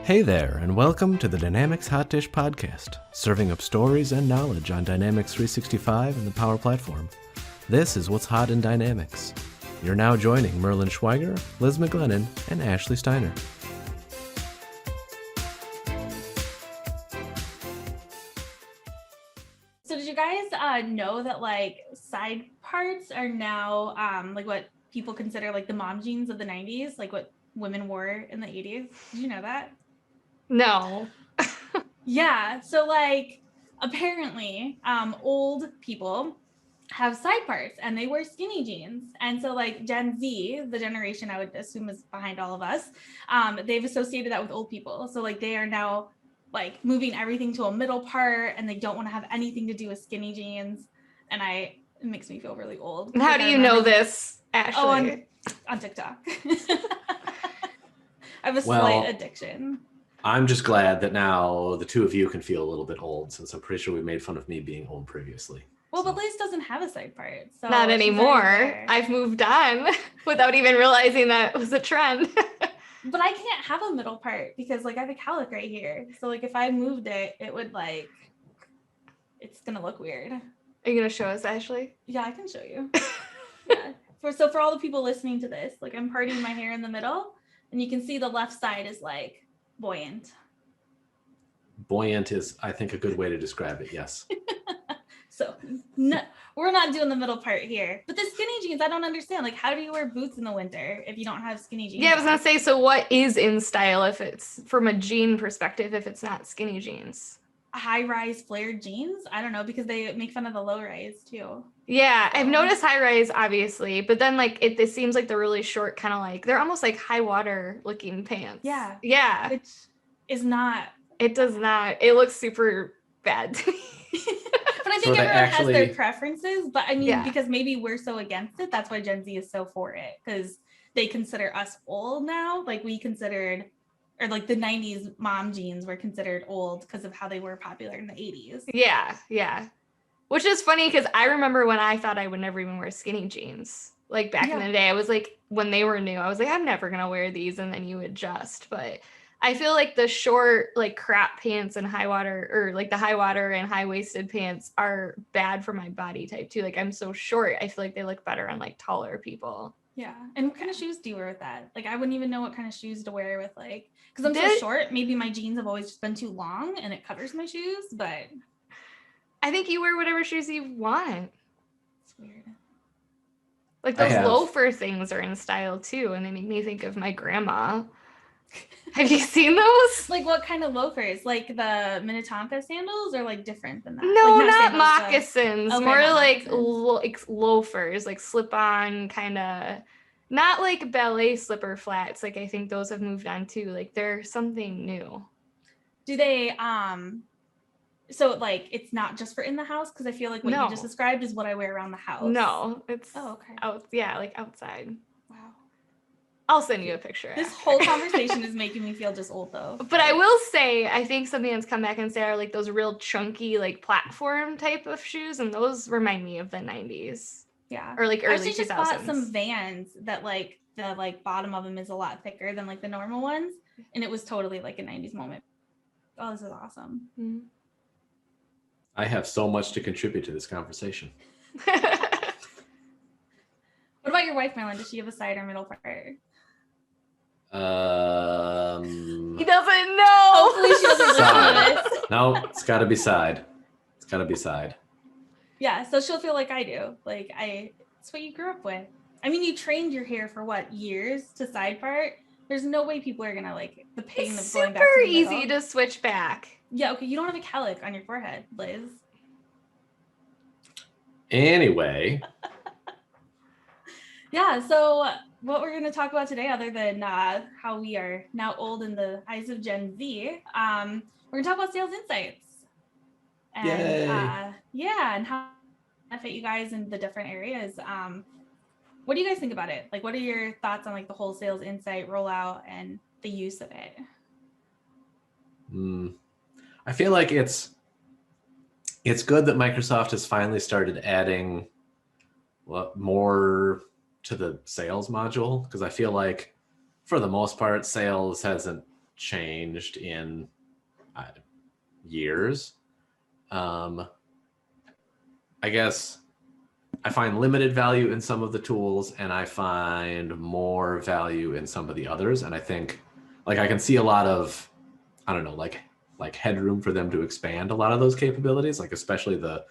Hey there, and welcome to the Dynamics Hot Dish Podcast, serving up stories and knowledge on Dynamics 365 and the Power Platform. This is What's Hot in Dynamics. You're now joining Merlin Schweiger, Liz McGlennon, and Ashley Steiner. So did you guys know that like side parts are now like what people consider like the mom jeans of the 90s, like what women wore in the 80s? Did you know that? No. Yeah. So like apparently old people have side parts and they wear skinny jeans. And so like Gen Z, the generation I would assume is behind all of us, they've associated that with old people. So like they are now like moving everything to a middle part and they don't want to have anything to do with skinny jeans. And it makes me feel really old. How do you know this, Ashley? Oh, on TikTok. I have a slight addiction. I'm just glad that now the two of you can feel a little bit old, since I'm pretty sure we made fun of me being old previously. Well, but Liz doesn't have a side part. So not anymore. I've moved on without even realizing that was a trend. But I can't have a middle part because like I have a cowlick right here. So like if I moved it, it would like, it's going to look weird. Are you going to show us, Ashley? Yeah, I can show you. Yeah. For all the people listening to this, like I'm parting my hair in the middle and you can see the left side is like buoyant. Buoyant is, I think, a good way to describe it, yes. So no, we're not doing the middle part here. But the skinny jeans, I don't understand. Like, how do you wear boots in the winter if you don't have skinny jeans? Yeah, I was going to say, so what is in style if it's from a jean perspective, if it's not skinny jeans? High-rise flared jeans? I don't know, because they make fun of the low-rise too. Yeah, I've noticed high-rise, obviously, but then like it seems like they're really short, kind of like, they're almost like high-water looking pants. Yeah. Yeah. Which is not. It does not. It looks super bad to me. But I think everyone has their preferences. But I mean, because maybe we're so against it, that's why Gen Z is so for it. Because they consider us old now. Like we considered, or like the 90s mom jeans were considered old because of how they were popular in the 80s. Yeah, yeah. Which is funny because I remember when I thought I would never even wear skinny jeans. Like back in the day, I was like, when they were new, I was like, I'm never going to wear these. And then you adjust. But I feel like the short, like crop pants and high water, or like the high water and high waisted pants are bad for my body type too. Like I'm so short. I feel like they look better on like taller people. Yeah. And what kind of shoes do you wear with that? Like, I wouldn't even know what kind of shoes to wear with like, because I'm so short. Maybe my jeans have always just been too long and it covers my shoes, but I think you wear whatever shoes you want. It's weird. Like those loafer things are in style too. And they make me think of my grandma. Have you seen those? Like what kind of loafers? Like the Minnetonka sandals or like different than that? No, like, not moccasins. Okay, more not like moccasins. Loafers, like slip-on kind of, not like ballet slipper flats. Like I think those have moved on too. Like they're something new. Do they, so like it's not just for in the house? Because I feel like what you just described is what I wear around the house. No, it's like outside. Wow. I'll send you a picture. This whole conversation is making me feel just old though. But I will say, I think something that's come back and say are like those real chunky, like platform type of shoes. And those remind me of the 90s. Yeah. Or like early 2000s. I just bought some Vans that like the like bottom of them is a lot thicker than like the normal ones. And it was totally like a 90s moment. Oh, this is awesome. Mm-hmm. I have so much to contribute to this conversation. What about your wife, Merlin? Does she have a side or middle part? He doesn't know. Hopefully she doesn't listen to this. No, it's got to be side. It's got to be side. Yeah, so she'll feel like I do. Like it's what you grew up with. I mean, you trained your hair for what, years to side part? There's no way people are gonna like the pain of going back to the middle. Super easy to switch back. Yeah, okay, you don't have a cowlick on your forehead, Liz. Anyway. Yeah, so what we're going to talk about today, other than how we are now old in the eyes of Gen Z, we're going to talk about sales insights. And and how benefit you guys in the different areas. What do you guys think about it? Like, what are your thoughts on like the whole sales insight rollout and the use of it? I feel like it's good that Microsoft has finally started adding more to the sales module, because I feel like for the most part, sales hasn't changed in years. I guess I find limited value in some of the tools, and I find more value in some of the others. And I think, like, I can see a lot of, I don't know, like headroom for them to expand a lot of those capabilities, like especially the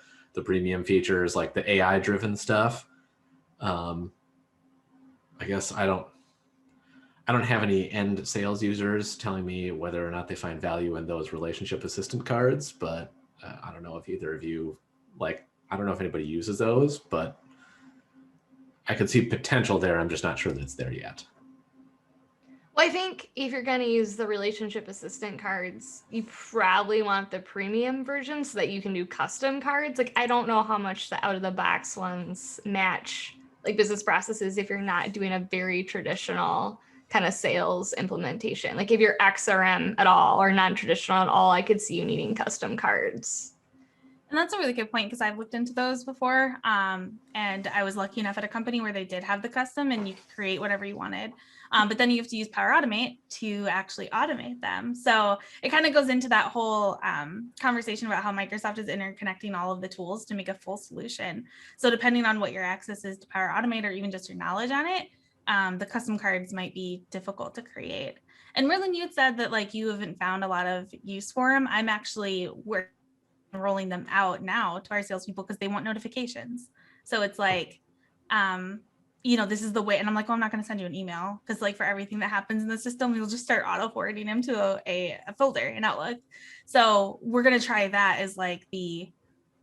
premium features, like the AI driven stuff. I guess I don't have any end sales users telling me whether or not they find value in those relationship assistant cards, but I don't know if either of you, like, I don't know if anybody uses those, but I could see potential there. I'm just not sure that it's there yet. Well, I think if you're going to use the relationship assistant cards, you probably want the premium version so that you can do custom cards. Like, I don't know how much the out of the box ones match like business processes if you're not doing a very traditional kind of sales implementation. Like if you're XRM at all or non-traditional at all, I could see you needing custom cards. And that's a really good point because I've looked into those before. And I was lucky enough at a company where they did have the custom and you could create whatever you wanted. But then you have to use Power Automate to actually automate them. So it kind of goes into that whole conversation about how Microsoft is interconnecting all of the tools to make a full solution. So depending on what your access is to Power Automate or even just your knowledge on it, the custom cards might be difficult to create. And Merlin, you had said that like you haven't found a lot of use for them. I'm actually rolling them out now to our salespeople because they want notifications. So it's like, this is the way. And I'm like, well, I'm not going to send you an email because like for everything that happens in the system, we'll just start auto forwarding them to a folder in Outlook. So we're going to try that as like the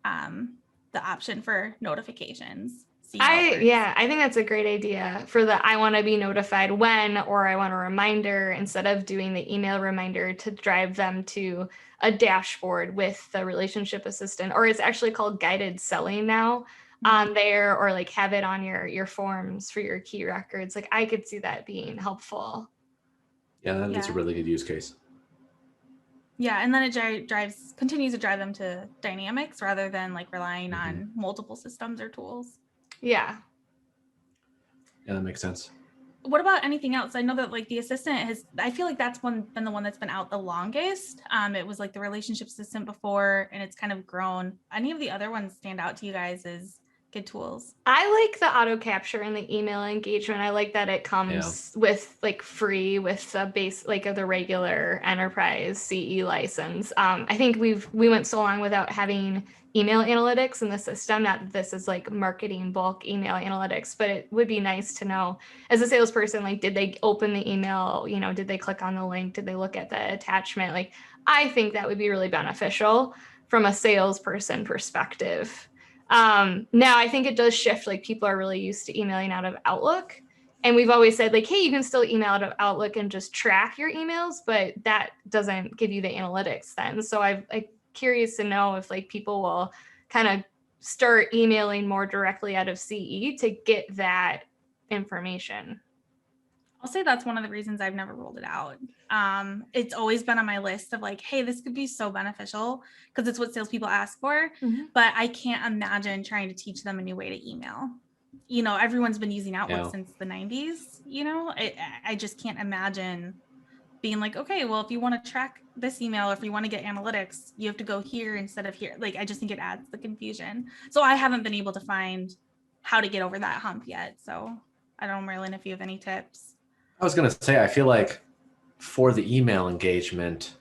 option for notifications. I think that's a great idea for the I want to be notified when, or I want a reminder instead of doing the email reminder to drive them to a dashboard with the relationship assistant, or it's actually called guided selling now on there, or like have it on your forms for your key records. Like I could see that being helpful. Yeah, that's a really good use case. Yeah, and then it continues to drive them to Dynamics rather than like relying on multiple systems or tools. Yeah, that makes sense. What about anything else? I know that like the assistant I feel like that's been the one that's been out the longest. It was like the relationship assistant before, and it's kind of grown. Any of the other ones stand out to you guys as good tools? I like the auto capture and the email engagement. I like that it comes with like free with a base, like the regular enterprise CE license. I think we went so long without having email analytics in the system. Not that this is like marketing bulk email analytics, but it would be nice to know as a salesperson, like, did they open the email? Did they click on the link? Did they look at the attachment? Like, I think that would be really beneficial from a salesperson perspective. Now I think it does shift, like people are really used to emailing out of Outlook. And we've always said like, hey, you can still email out of Outlook and just track your emails, but that doesn't give you the analytics then. So I'm curious to know if like people will kind of start emailing more directly out of CE to get that information. I'll say that's one of the reasons I've never rolled it out. It's always been on my list of like, hey, this could be so beneficial because it's what salespeople ask for, but I can't imagine trying to teach them a new way to email. Everyone's been using Outlook since the 90s. I just can't imagine being like, okay, well, if you want to track this email, or if you want to get analytics, you have to go here instead of here. Like, I just think it adds the confusion. So I haven't been able to find how to get over that hump yet. So I don't know, Merlin, if you have any tips. I was going to say, I feel like for the email engagement,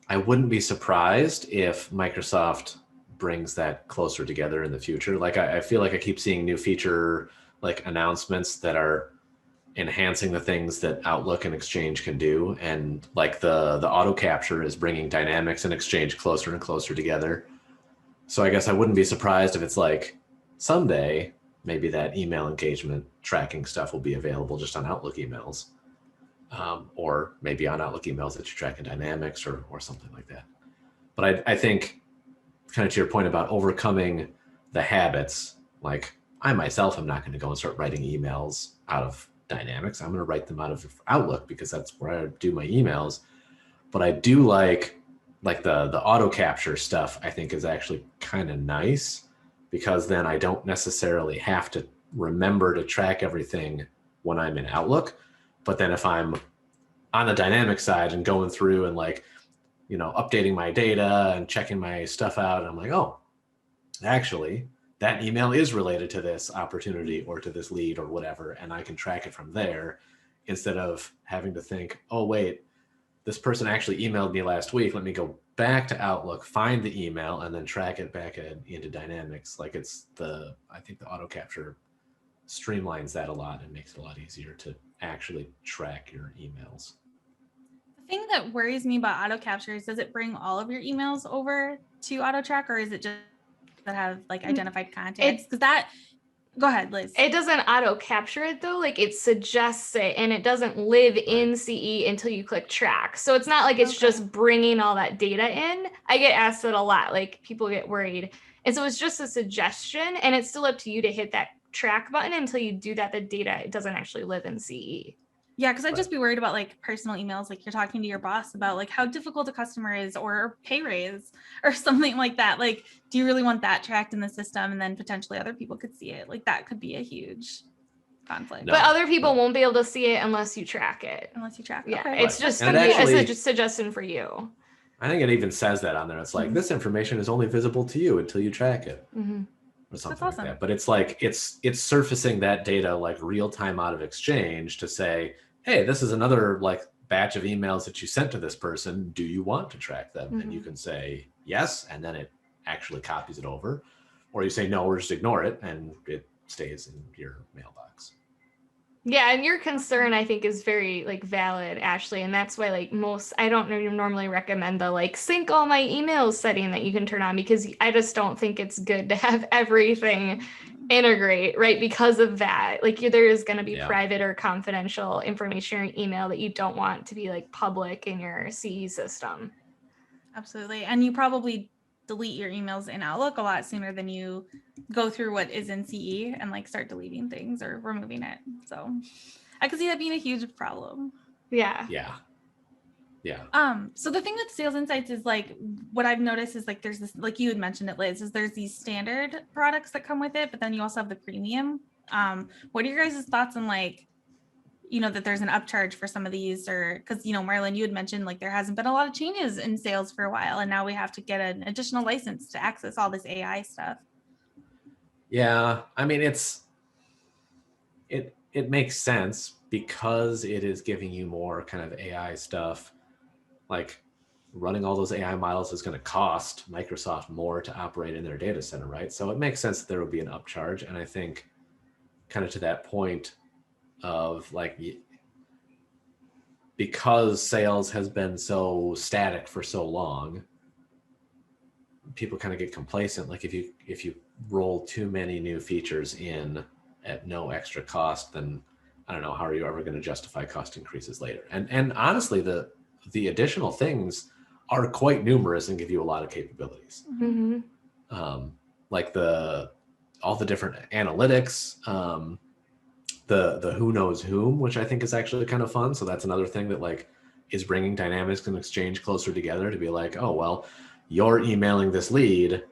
I wouldn't be surprised if Microsoft brings that closer together in the future. Like, I feel like I keep seeing new feature like announcements that are enhancing the things that Outlook and Exchange can do. And like the auto capture is bringing Dynamics and Exchange closer and closer together. So I guess I wouldn't be surprised if it's like someday, maybe that email engagement tracking stuff will be available just on Outlook emails, or maybe on Outlook emails that you track in Dynamics or something like that. But I think kind of to your point about overcoming the habits, like I myself am not going to go and start writing emails out of Dynamics. I'm going to write them out of Outlook because that's where I do my emails. But I do like the auto capture stuff. I think is actually kind of nice because then I don't necessarily have to remember to track everything when I'm in Outlook. But then if I'm on the dynamic side and going through and like, you know, updating my data and checking my stuff out. And I'm like, oh, actually, that email is related to this opportunity or to this lead or whatever. And I can track it from there instead of having to think, oh, wait, this person actually emailed me last week. Let me go back to Outlook, find the email, and then track it back into Dynamics. Like I think the auto capture streamlines that a lot and makes it a lot easier to actually track your emails. The thing that worries me about auto capture is, does it bring all of your emails over to auto track, or is it just that have like identified contacts? Because that, go ahead, Liz. It doesn't auto capture it though. Like it suggests it, and it doesn't live in CE until you click track. So it's not like it's just bringing all that data in. I get asked that a lot. Like people get worried. And so it's just a suggestion, and it's still up to you to hit that track button. Until you do that, the data, it doesn't actually live in CE. Yeah, because I'd just be worried about like personal emails, like you're talking to your boss about like how difficult a customer is, or pay raise or something like that. Like, do you really want that tracked in the system, and then potentially other people could see it? Like that could be a huge conflict. No. But other people won't be able to see it unless you track it. Unless you track it. Yeah, Okay. it's just And actually, a suggestion for you. I think it even says that on there. It's like, this information is only visible to you until you track it. Mm-hmm. Or something That's awesome. like that. But it's like it's surfacing that data like real time out of Exchange to say, hey, this is another like batch of emails that you sent to this person. Do you want to track them? Mm-hmm. And you can say yes, and then it actually copies it over. Or you say no, or just ignore it, and it stays in your mailbox. Yeah, and your concern, I think, is very like valid, Ashley, and that's why like I don't normally recommend the like sync all my emails setting that you can turn on, because I just don't think it's good to have everything integrate, right? Because of that, like there is going to be private or confidential information or email that you don't want to be like public in your CE system. Absolutely. And you probably delete your emails in Outlook a lot sooner than you go through what is in CE and like start deleting things or removing it. So I could see that being a huge problem. Yeah. So the thing with Sales Insights is like, what I've noticed is like, there's this, like you had mentioned it, Liz, is there's these standard products that come with it, but then you also have the premium. What are your guys' thoughts on like, you know, that there's an upcharge for some of these, or because, you know, Marlon, you had mentioned like there hasn't been a lot of changes in sales for a while, and now we have to get an additional license to access all this AI stuff. Yeah, I mean, it makes sense because it is giving you more kind of AI stuff. Like running all those AI models is going to cost Microsoft more to operate in their data center, right? So it makes sense that there will be an upcharge. And I think kind of to that point of like, because sales has been so static for so long, people kind of get complacent. Like if you roll too many new features in at no extra cost, then I don't know, how are you ever going to justify cost increases later? And honestly, the additional things are quite numerous and give you a lot of capabilities. Mm-hmm. Like all the different analytics, the who knows whom, which I think is actually kind of fun. So that's another thing that like is bringing Dynamics and Exchange closer together to be like, oh, well, you're emailing this lead.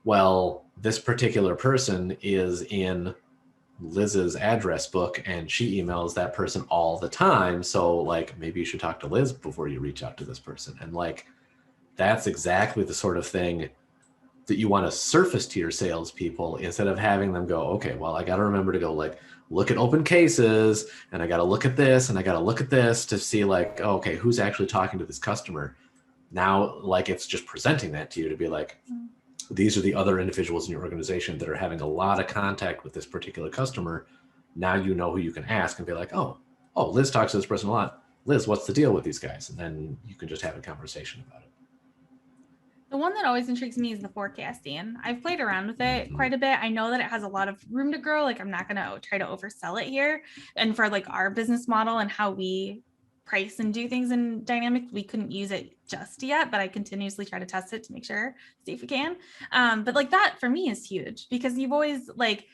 Well, this particular person is in Liz's address book and she emails that person all the time. So like, maybe you should talk to Liz before you reach out to this person. And like, that's exactly the sort of thing that you want to surface to your salespeople instead of having them go, okay, well, I got to remember to go like, look at open cases and I got to look at this and I got to look at this to see like, oh, okay, who's actually talking to this customer? Now, like it's just presenting that to you to be like, these are the other individuals in your organization that are having a lot of contact with this particular customer. Now you know who you can ask and be like, oh, Liz talks to this person a lot. Liz, what's the deal with these guys? And then you can just have a conversation about it. The one that always intrigues me is the forecasting. I've played around with it quite a bit. I know that it has a lot of room to grow. Like I'm not going to try to oversell it here. And for like our business model and how we price and do things in Dynamics, we couldn't use it just yet, but I continuously try to test it to make sure, see if we can. But like that for me is huge because you've always like,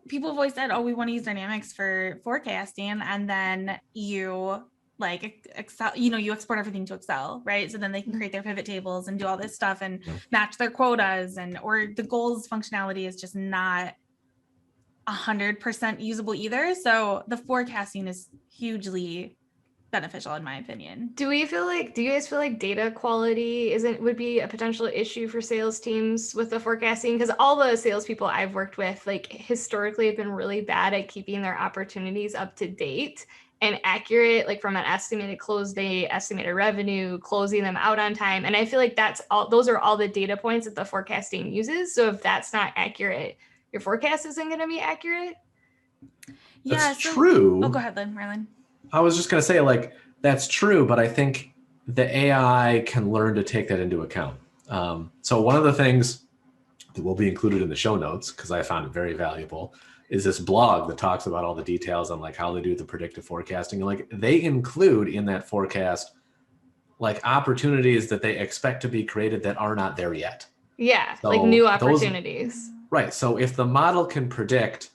people have always said, oh, we want to use Dynamics for forecasting. And then you like Excel, you know, you export everything to Excel, right? So then they can create their pivot tables and do all this stuff and match their quotas or the goals functionality is just not 100% usable either. So the forecasting is hugely beneficial in my opinion. Do you guys feel like data quality would be a potential issue for sales teams with the forecasting? Because all the salespeople I've worked with, like historically, have been really bad at keeping their opportunities up to date and accurate, like from an estimated close date, estimated revenue, closing them out on time. And I feel like those are all the data points that the forecasting uses. So if that's not accurate, your forecast isn't going to be accurate. That's true. Oh, go ahead, Marlon. I was just going to say, like, that's true, but I think the AI can learn to take that into account. So one of the things that will be included in the show notes, because I found it very valuable, is this blog that talks about all the details on like how they do the predictive forecasting. And like they include in that forecast, like opportunities that they expect to be created that are not there yet. Yeah, So like new opportunities. Right. So if the model can predict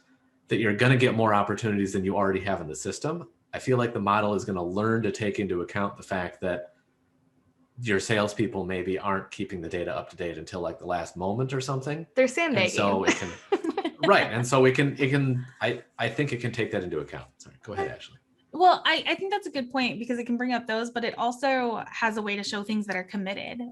that you're going to get more opportunities than you already have in the system, I feel like the model is going to learn to take into account the fact that your salespeople maybe aren't keeping the data up to date until like the last moment or something. They're sandbagging. So it can, right. And so I think it can take that into account. Sorry, go ahead, Ashley. Well, I think that's a good point because it can bring up those, but it also has a way to show things that are committed.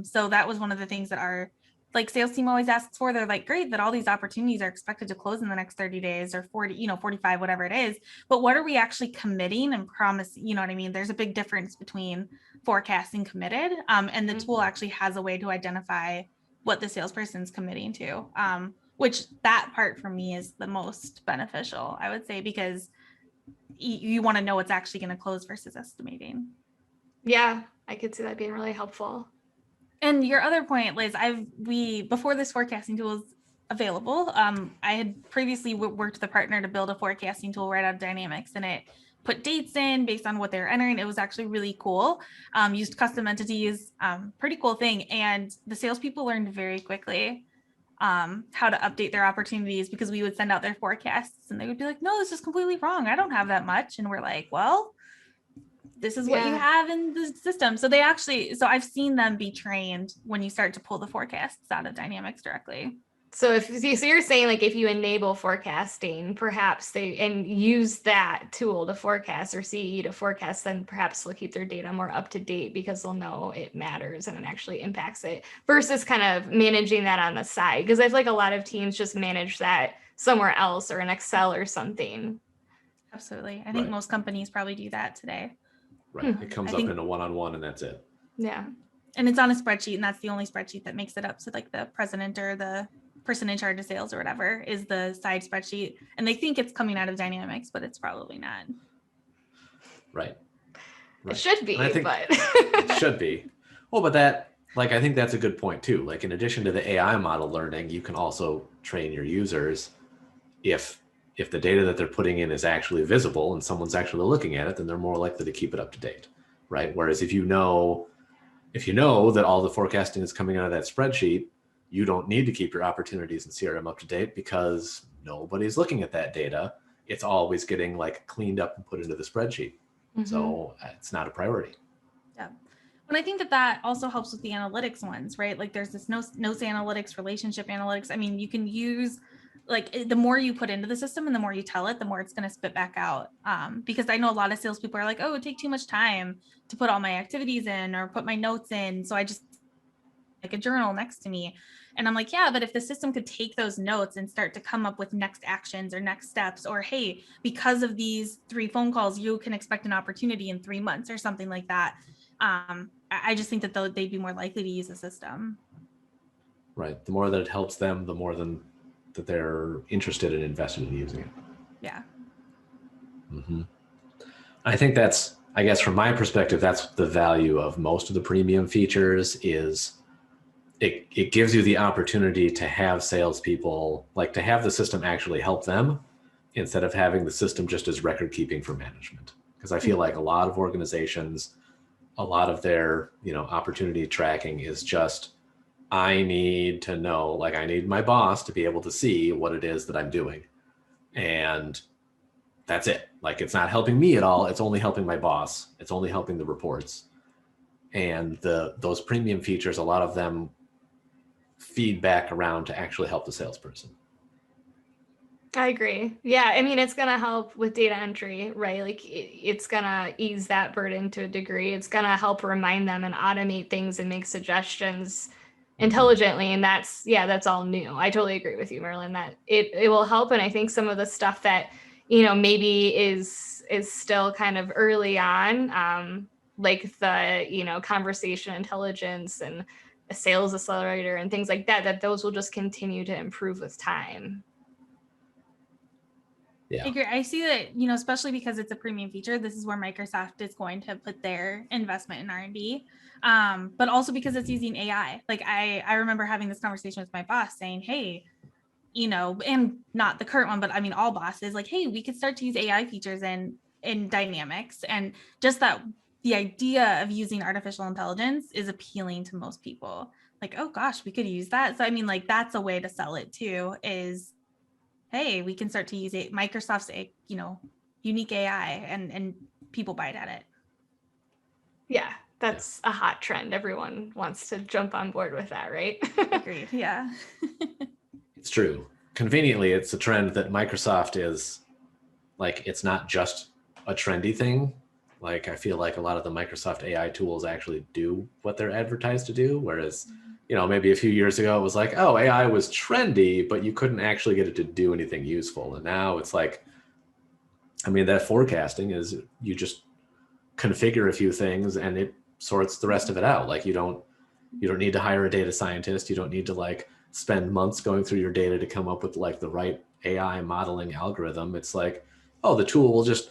So that was one of the things that our like sales team always asks for. They're like, great that all these opportunities are expected to close in the next 30 days or 40, 45, whatever it is. But what are we actually committing and promising? You know what I mean? There's a big difference between forecasting committed. And the tool actually has a way to identify what the salesperson's committing to, which that part for me is the most beneficial, I would say, because you want to know what's actually going to close versus estimating. Yeah, I could see that being really helpful. And your other point, Liz, before this forecasting tool is available, I had previously worked with a partner to build a forecasting tool right out of Dynamics, and it put dates in based on what they were entering. It was actually really cool. Used custom entities, pretty cool thing. And the salespeople learned very quickly how to update their opportunities because we would send out their forecasts and they would be like, no, this is completely wrong. I don't have that much. And we're like, well, this is what you have in the system. So I've seen them be trained when you start to pull the forecasts out of Dynamics directly. So you're saying like if you enable forecasting, perhaps and use that tool to forecast or CE to forecast, then perhaps they'll keep their data more up to date because they'll know it matters and it actually impacts it versus kind of managing that on the side. Because I feel like a lot of teams just manage that somewhere else or in Excel or something. Absolutely. I think most companies probably do that today. Right. It comes up in a one-on-one and that's it. Yeah. And it's on a spreadsheet and that's the only spreadsheet that makes it up. So like the president or the person in charge of sales or whatever is the side spreadsheet. And they think it's coming out of Dynamics, but it's probably not. Right. It should be, but it should be. Well, but I think that's a good point too. Like in addition to the AI model learning, you can also train your users if the data that they're putting in is actually visible and someone's actually looking at it, then they're more likely to keep it up to date, right? Whereas if you know that all the forecasting is coming out of that spreadsheet, you don't need to keep your opportunities in CRM up to date because nobody's looking at that data. It's always getting like cleaned up and put into the spreadsheet. Mm-hmm. So it's not a priority. Yeah. And I think that also helps with the analytics ones, right? Like there's this notes analytics, relationship analytics. I mean, you can use like the more you put into the system and the more you tell it, the more it's going to spit back out. Because I know a lot of salespeople are like, oh, it would take too much time to put all my activities in or put my notes in. So I just like a journal next to me. And I'm like, yeah, but if the system could take those notes and start to come up with next actions or next steps, or, hey, because of these 3 phone calls, you can expect an opportunity in 3 months or something like that. I just think that they'd be more likely to use the system. Right. The more that it helps them, the more that they're interested and invested in using it. Yeah. Mm-hmm. I think that's, I guess from my perspective, that's the value of most of the premium features is it gives you the opportunity to have salespeople, like to have the system actually help them instead of having the system just as record keeping for management. Because I feel like a lot of organizations, a lot of their, opportunity tracking is just, I need to know, like I need my boss to be able to see what it is that I'm doing. And that's it. Like it's not helping me at all. It's only helping my boss. It's only helping the reports. And those premium features, a lot of them feed back around to actually help the salesperson. I agree. Yeah, I mean, it's going to help with data entry, right? Like it's going to ease that burden to a degree. It's going to help remind them and automate things and make suggestions intelligently. And that's all new. I totally agree with you, Merlin, that it will help. And I think some of the stuff that, maybe is still kind of early on, like the, conversation intelligence and a sales accelerator and things like that those will just continue to improve with time. I agree. I see that, especially because it's a premium feature, this is where Microsoft is going to put their investment in R&D. But also because it's using AI. Like I remember having this conversation with my boss saying, hey, and not the current one, but I mean, all bosses like, hey, we could start to use AI features in Dynamics. And just that the idea of using artificial intelligence is appealing to most people. Like, oh gosh, we could use that. So I mean, like that's a way to sell it too, is hey, we can start to use it. Microsoft's, unique AI, and people bite at it. Yeah, that's a hot trend. Everyone wants to jump on board with that, right? Agreed. Yeah. It's true. Conveniently, it's a trend that Microsoft is like, it's not just a trendy thing. Like, I feel like a lot of the Microsoft AI tools actually do what they're advertised to do. Whereas, maybe a few years ago, it was like, oh, AI was trendy, but you couldn't actually get it to do anything useful. And now it's like, I mean, that forecasting is you just configure a few things and it sorts the rest of it out. Like you don't need to hire a data scientist. You don't need to like spend months going through your data to come up with like the right AI modeling algorithm. It's like, oh, the tool will just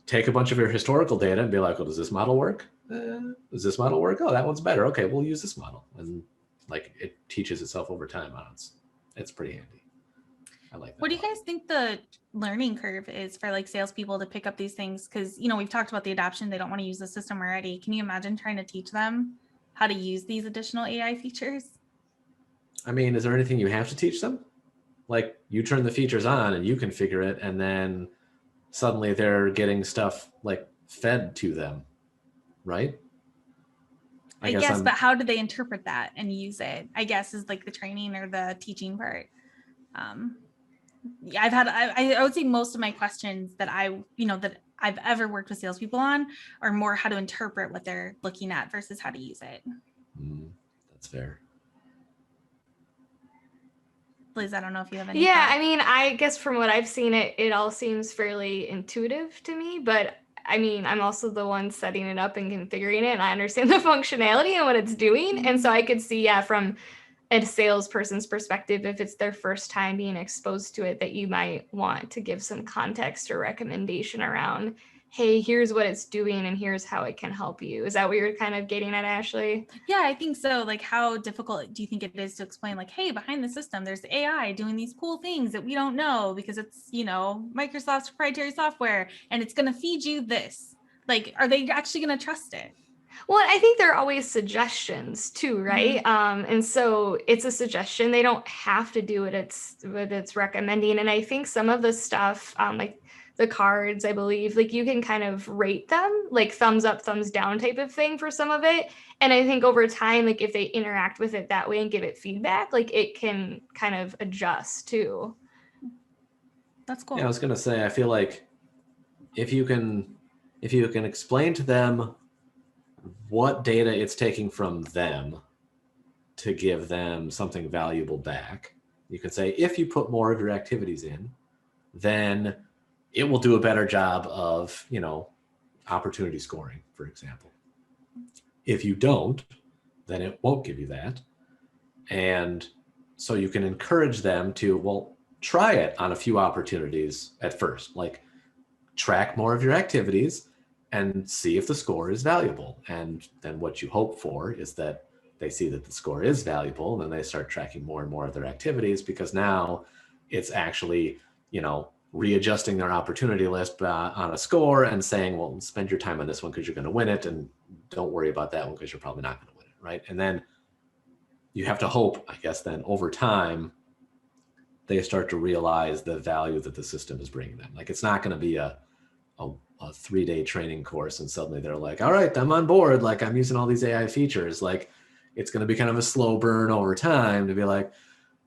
take a bunch of your historical data and be like, well, does this model work? Does this model work? Oh, that one's better. Okay, we'll use this model. And like it teaches itself over time on it's pretty handy. I like that. What do you guys think the learning curve is for like salespeople to pick up these things? Because, we've talked about the adoption. They don't want to use the system already. Can you imagine trying to teach them how to use these additional AI features? I mean, is there anything you have to teach them? Like you turn the features on and you configure it, and then suddenly they're getting stuff like fed to them, right? I guess, but how do they interpret that and use it? I guess is like the training or the teaching part. I would say most of my questions that that I've ever worked with salespeople on are more how to interpret what they're looking at versus how to use it. That's fair. Liz, I don't know if you have any. Yeah, I mean, I guess from what I've seen, it all seems fairly intuitive to me, but I mean, I'm also the one setting it up and configuring it, and I understand the functionality and what it's doing. And so I could see, from a salesperson's perspective, if it's their first time being exposed to it, that you might want to give some context or recommendation around, hey, here's what it's doing and here's how it can help you. Is that what you're kind of getting at, Ashley? Yeah, I think so. Like, how difficult do you think it is to explain, like, hey, behind the system, there's AI doing these cool things that we don't know because it's, Microsoft's proprietary software and it's going to feed you this. Like, are they actually going to trust it? Well, I think there are always suggestions too, right? Mm-hmm. And so it's a suggestion. They don't have to do what it's recommending. And I think some of the stuff, like the cards, I believe, like you can kind of rate them, like thumbs up, thumbs down type of thing for some of it. And I think over time, like if they interact with it that way and give it feedback, like it can kind of adjust too. That's cool. Yeah, I was going to say, I feel like if you can explain to them what data it's taking from them to give them something valuable back, you can say, if you put more of your activities in, then it will do a better job of, opportunity scoring, for example. If you don't, then it won't give you that. And so you can encourage them to, try it on a few opportunities at first, like track more of your activities and see if the score is valuable. And then what you hope for is that they see that the score is valuable, and then they start tracking more and more of their activities, because now it's actually, readjusting their opportunity list on a score and saying, well, spend your time on this one because you're going to win it, and don't worry about that one because you're probably not going to win it, right? And then you have to hope, I guess, then over time, they start to realize the value that the system is bringing them. Like, it's not going to be a 3-day training course and suddenly they're like, all right, I'm on board. Like, I'm using all these AI features. Like, it's going to be kind of a slow burn over time to be like,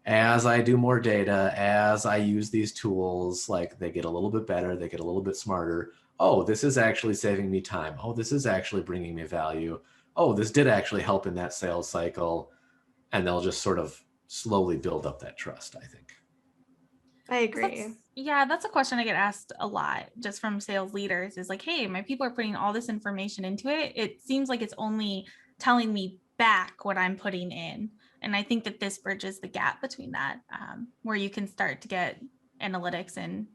as I do more data, as I use these tools, like they get a little bit better, they get a little bit smarter. Oh, this is actually saving me time. Oh, this is actually bringing me value. Oh, this did actually help in that sales cycle. And they'll just sort of slowly build up that trust, I think. I agree. That's a question I get asked a lot just from sales leaders is like, hey, my people are putting all this information into it. It seems like it's only telling me back what I'm putting in. And I think that this bridges the gap between that, where you can start to get analytics and,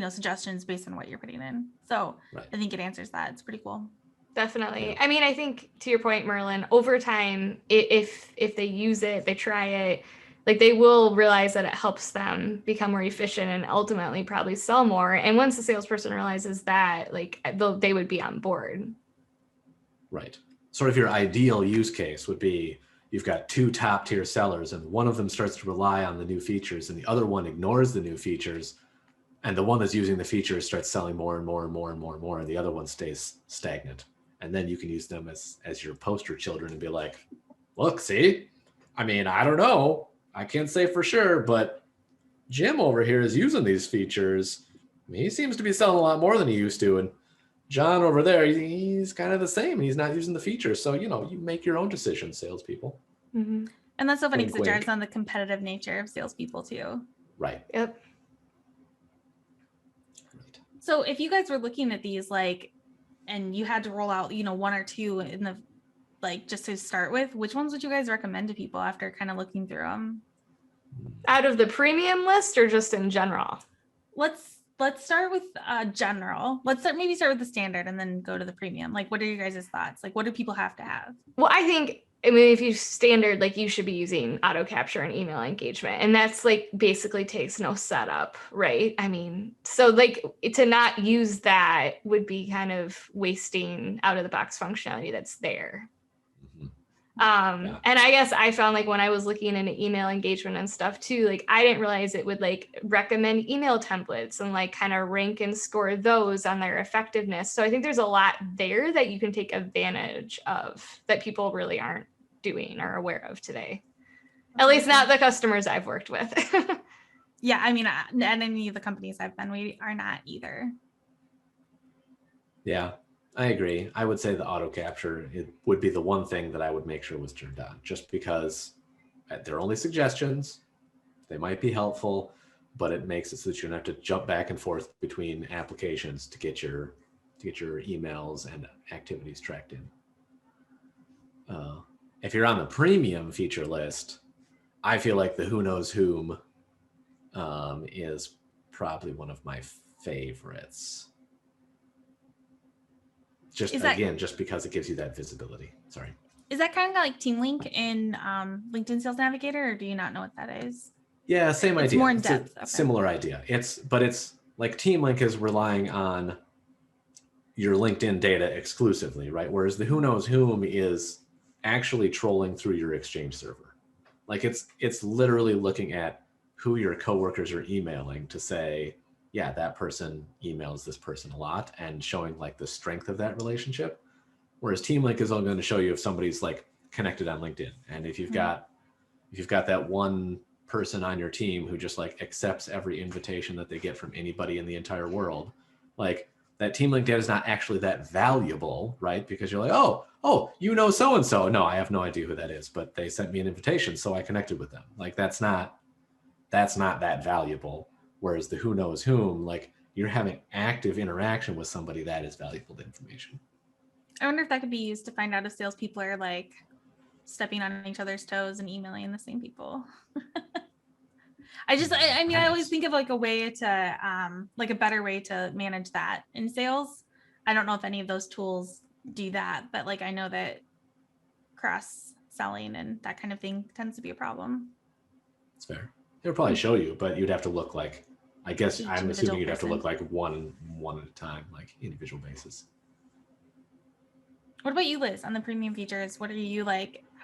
suggestions based on what you're putting in. So right. I think it answers that. It's pretty cool. Definitely. Yeah. I mean, I think to your point, Merlin, over time, if they use it, they try it, like they will realize that it helps them become more efficient and ultimately probably sell more. And once the salesperson realizes that, like they would be on board. Right. Sort of your ideal use case would be you've got two top tier sellers and one of them starts to rely on the new features and the other one ignores the new features. And the one that's using the features starts selling more and more and more and more and more. And the other one stays stagnant. And then you can use them as your poster children and be like, look, see, I mean, I don't know. I can't say for sure, but Jim over here is using these features. He seems to be selling a lot more than he used to. And John over there, he's kind of the same. He's not using the features. So, you make your own decisions, salespeople. Mm-hmm. And that's so funny because it drives on the competitive nature of salespeople too. Right. Yep. Right. So if you guys were looking at these, and you had to roll out, one or two in the, just to start with, which ones would you guys recommend to people after kind of looking through them? Out of the premium list or just in general? Let's start with general. Let's start with the standard and then go to the premium. What are your guys' thoughts? What do people have to have? Well, I mean, if you standard, you should be using auto capture and email engagement. And that's basically takes no setup, right? I mean, so to not use that would be kind of wasting out of the box functionality that's there. Yeah. And I guess I found when I was looking into email engagement and stuff too, I didn't realize it would recommend email templates and kind of rank and score those on their effectiveness. So I think there's a lot there that you can take advantage of that people really aren't doing or aware of today. At least not the customers I've worked with. Yeah, I mean, and any of the companies I've been, we are not either. Yeah. I agree. I would say the auto capture, it would be the one thing that I would make sure was turned on, just because they're only suggestions. They might be helpful, but it makes it so that you don't have to jump back and forth between applications to get your emails and activities tracked in. If you're on the premium feature list, I feel like the Who Knows Whom is probably one of my favorites. Just because it gives you that visibility. Sorry. Is that kind of like TeamLink in LinkedIn Sales Navigator, or do you not know what that is? Yeah, same idea. It's more in depth. It's a similar idea. It's like TeamLink is relying on your LinkedIn data exclusively, right? Whereas the Who Knows Whom is actually trolling through your Exchange server. It's literally looking at who your coworkers are emailing to say, yeah, that person emails this person a lot, and showing the strength of that relationship. Whereas TeamLink is only going to show you if somebody's connected on LinkedIn. And if you've got that one person on your team who just accepts every invitation that they get from anybody in the entire world, that TeamLink data is not actually that valuable, right? Because you're oh, so-and-so. No, I have no idea who that is, but they sent me an invitation, so I connected with them. That's not that valuable. Whereas the Who Knows Whom, you're having active interaction with somebody, that is valuable information. I wonder if that could be used to find out if salespeople are stepping on each other's toes and emailing the same people. I always think of a way to, a better way to manage that in sales. I don't know if any of those tools do that, but I know that cross selling and that kind of thing tends to be a problem. It's fair. It would probably show you, but you'd have to look I guess I'm assuming you'd have to look one at a time, individual basis. What about you, Liz, on the premium features? What are you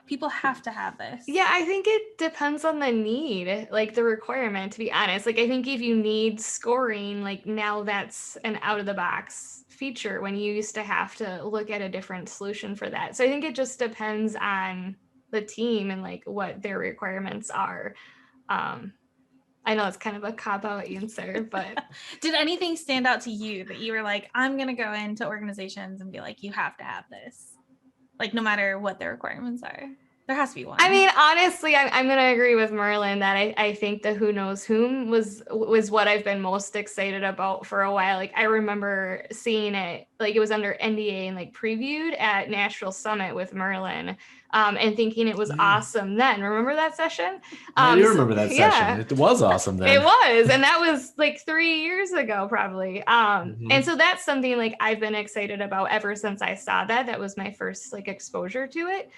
people have to have this? Yeah, I think it depends on the need, the requirement, to be honest. I think if you need scoring, now that's an out of the box feature when you used to have to look at a different solution for that. So I think it just depends on the team and what their requirements are. I know it's kind of a cop-out answer, but Did anything stand out to you that you were like, I'm going to go into organizations and be like, you have to have this? Like, no matter what their requirements are. There has to be one. I mean, honestly, I'm going to agree with Merlin that I think the Who Knows Whom was what I've been most excited about for a while. Like, I remember seeing it, like it was under NDA and like previewed at Nashville Summit with Merlin, and thinking it was awesome then. Remember that session? I do remember that yeah. session. It was awesome then. It was, and that was like 3 years ago probably. And so that's something like I've been excited about ever since I saw that. That was my first like exposure to it.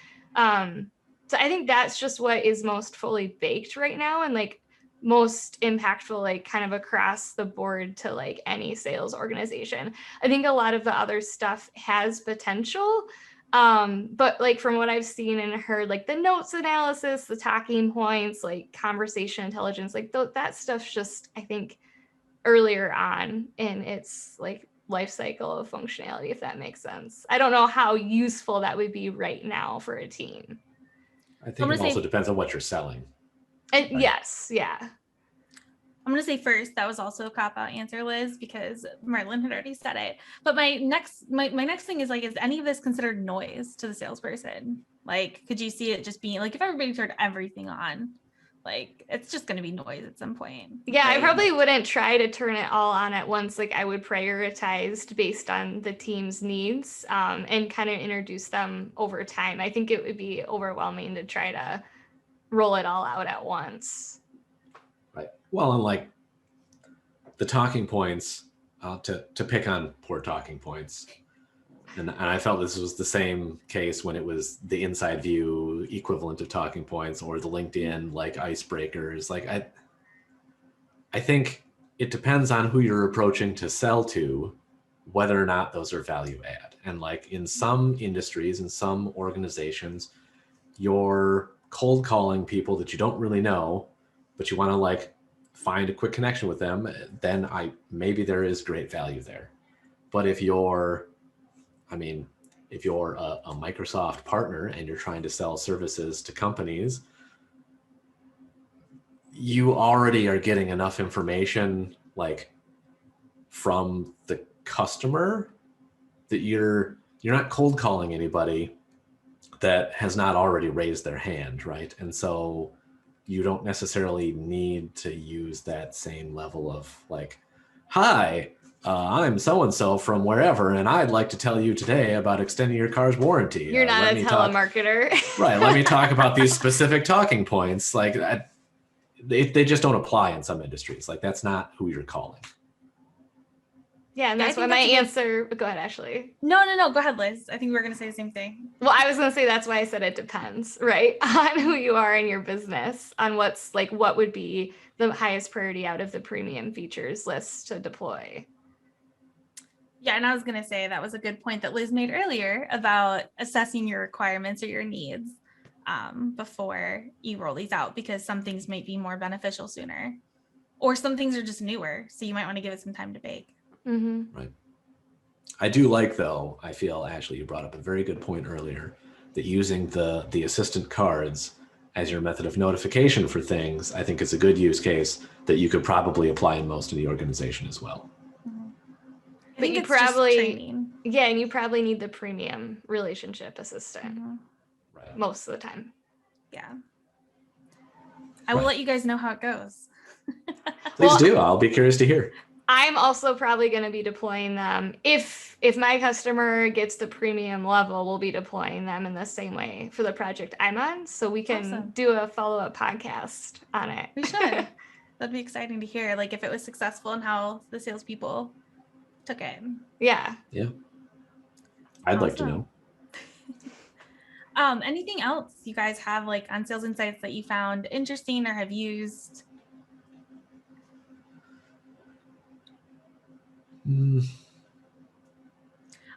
So I think that's just what is most fully baked right now and like most impactful, like kind of across the board to like any sales organization. I think a lot of the other stuff has potential. But like from what I've seen and heard, like the notes analysis, the talking points, like conversation intelligence, like that stuff's just, I think, earlier on in its like life cycle of functionality, if that makes sense. I don't know how useful that would be right now for a team. I think it also depends on what you're selling. And right? Yes, yeah. I'm going to say first, that was also a cop-out answer, Liz, because Merlin had already said it. But my next thing is like, is any of this considered noise to the salesperson? Like, could you see it just being like, if everybody turned everything on, like, it's just going to be noise at some point. Yeah, right? I probably wouldn't try to turn it all on at once. Like, I would prioritize based on the team's needs, and kind of introduce them over time. I think it would be overwhelming to try to roll it all out at once. Right. Well, and like the talking points, to pick on poor talking points, and I felt this was the same case when it was the inside view equivalent of talking points or the LinkedIn like icebreakers. Like I think it depends on who you're approaching to sell to, whether or not those are value add. And like in some industries, in some organizations, you're cold calling people that you don't really know, but you want to like find a quick connection with them, then maybe there is great value there. But if you're a Microsoft partner and you're trying to sell services to companies, you already are getting enough information like from the customer that you're not cold calling anybody that has not already raised their hand, right? And so you don't necessarily need to use that same level of like, hi, I'm so-and-so from wherever, and I'd like to tell you today about extending your car's warranty. You're not a telemarketer. Right. Let me talk about these specific talking points. Like they just don't apply in some industries. Like that's not who you're calling. Yeah, and that's why my answer. Go ahead, Ashley. No. Go ahead, Liz. I think we were going to say the same thing. Well, I was going to say that's why I said it depends, right? On who you are in your business, on what's like what would be the highest priority out of the premium features list to deploy. Yeah, and I was going to say that was a good point that Liz made earlier about assessing your requirements or your needs before you roll these out, because some things might be more beneficial sooner, or some things are just newer, so you might want to give it some time to bake. Mm-hmm. Right. I do like, though, I feel, Ashley, you brought up a very good point earlier, that using the assistant cards as your method of notification for things, I think is a good use case that you could probably apply in most of the organization as well. But you probably, yeah, and you probably need the premium relationship assistant Right. most of the time. Yeah. I will let you guys know how it goes. Please do. I'll be curious to hear. I'm also probably going to be deploying them. If my customer gets the premium level, we'll be deploying them in the same way for the project I'm on. So we can do a follow-up podcast on it. We should. That'd be exciting to hear, like if it was successful and how the salespeople took it. Yeah. Yeah. I'd like to know. Anything else you guys have like on Sales Insights that you found interesting or have used?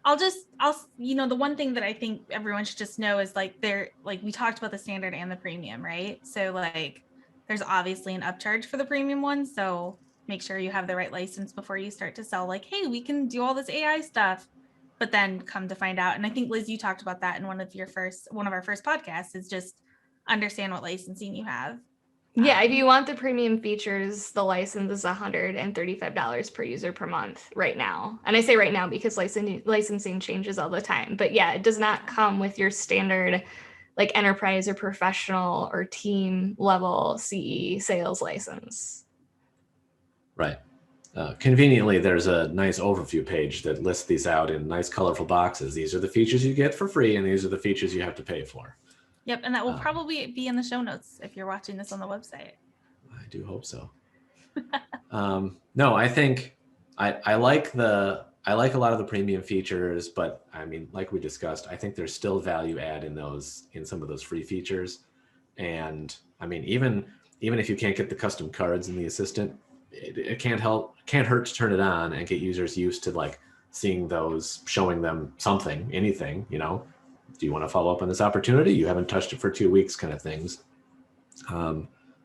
I'll the one thing that I think everyone should just know is like we talked about the standard and the premium, right? So like there's obviously an upcharge for the premium one. So make sure you have the right license before you start to sell like, hey, we can do all this AI stuff, but then come to find out. And I think Liz, you talked about that in one of our first podcasts, is just understand what licensing you have. Yeah, if you want the premium features, the license is $135 per user per month right now. And I say right now because licensing changes all the time. But yeah, it does not come with your standard like enterprise or professional or team level CE sales license. Right. Conveniently, there's a nice overview page that lists these out in nice colorful boxes. These are the features you get for free, and these are the features you have to pay for. Yep, and that will probably be in the show notes if you're watching this on the website. I do hope so. No, I think I like a lot of the premium features, but I mean, like we discussed, I think there's still value add in some of those free features. And I mean, even if you can't get the custom cards in the assistant, it can't hurt to turn it on and get users used to like seeing those, showing them something, anything, you know. Do you want to follow up on this opportunity? You haven't touched it for 2 weeks, kind of things.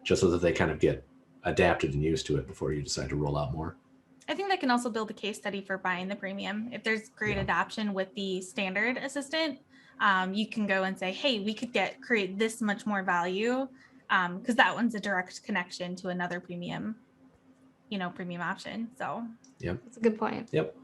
Just so that they kind of get adapted and used to it before you decide to roll out more. I think that can also build a case study for buying the premium. If there's great adoption with the standard assistant, you can go and say, hey, we could create this much more value, because that one's a direct connection to another premium option. So yep, that's a good point. Yep.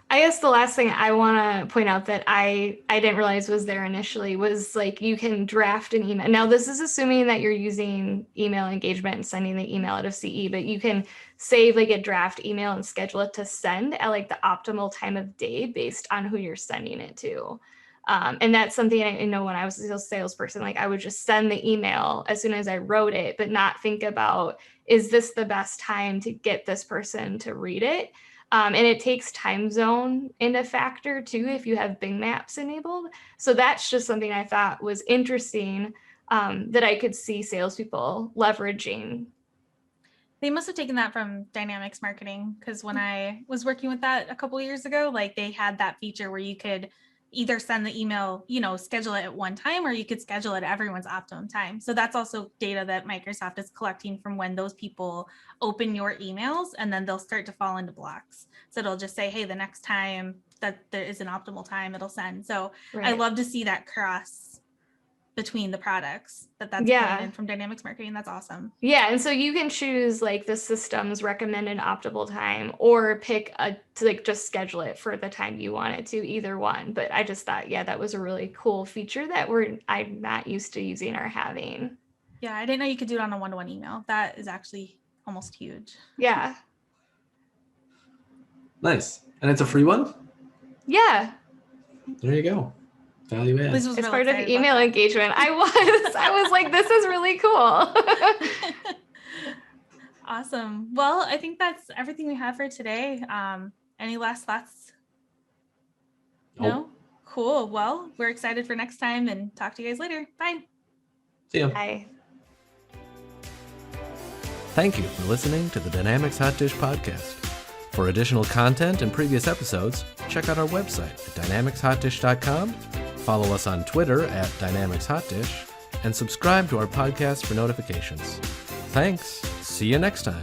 I guess the last thing I want to point out that I didn't realize was there initially was like you can draft an email. Now, this is assuming that you're using email engagement and sending the email out of CE, but you can save like a draft email and schedule it to send at like the optimal time of day based on who you're sending it to. And that's something I know when I was a salesperson, like I would just send the email as soon as I wrote it, but not think about, is this the best time to get this person to read it? And it takes time zone into factor too, if you have Bing Maps enabled. So that's just something I thought was interesting that I could see salespeople leveraging. They must have taken that from Dynamics Marketing, because when I was working with that a couple of years ago, like they had that feature where you could either send the email, schedule it at one time, or you could schedule it at everyone's optimum time. So that's also data that Microsoft is collecting from when those people open your emails, and then they'll start to fall into blocks. So it'll just say, hey, the next time that there is an optimal time, it'll send. So Right. I love to see that cross between the products that's Yeah. coming in from Dynamics Marketing. That's awesome. Yeah, and so you can choose like the system's recommended optimal time, or pick to like just schedule it for the time you want it to, either one. But I just thought, yeah, that was a really cool feature that I'm not used to using or having. Yeah, I didn't know you could do it on a one-to-one email. That is actually almost huge. Yeah. Nice. And it's a free one? Yeah. There you go. Value add. Liz was It's really part of excited email about engagement. I was like, this is really cool. that. Awesome. Well, I think that's everything we have for today. Any last thoughts? No? Nope. Cool. Well, we're excited for next time, and talk to you guys later. Bye. See ya. Bye. Thank you for listening to the Dynamics Hot Dish Podcast. For additional content and previous episodes, check out our website at dynamicshotdish.com, follow us on Twitter at DynamicsHotDish, and subscribe to our podcast for notifications. Thanks. See you next time.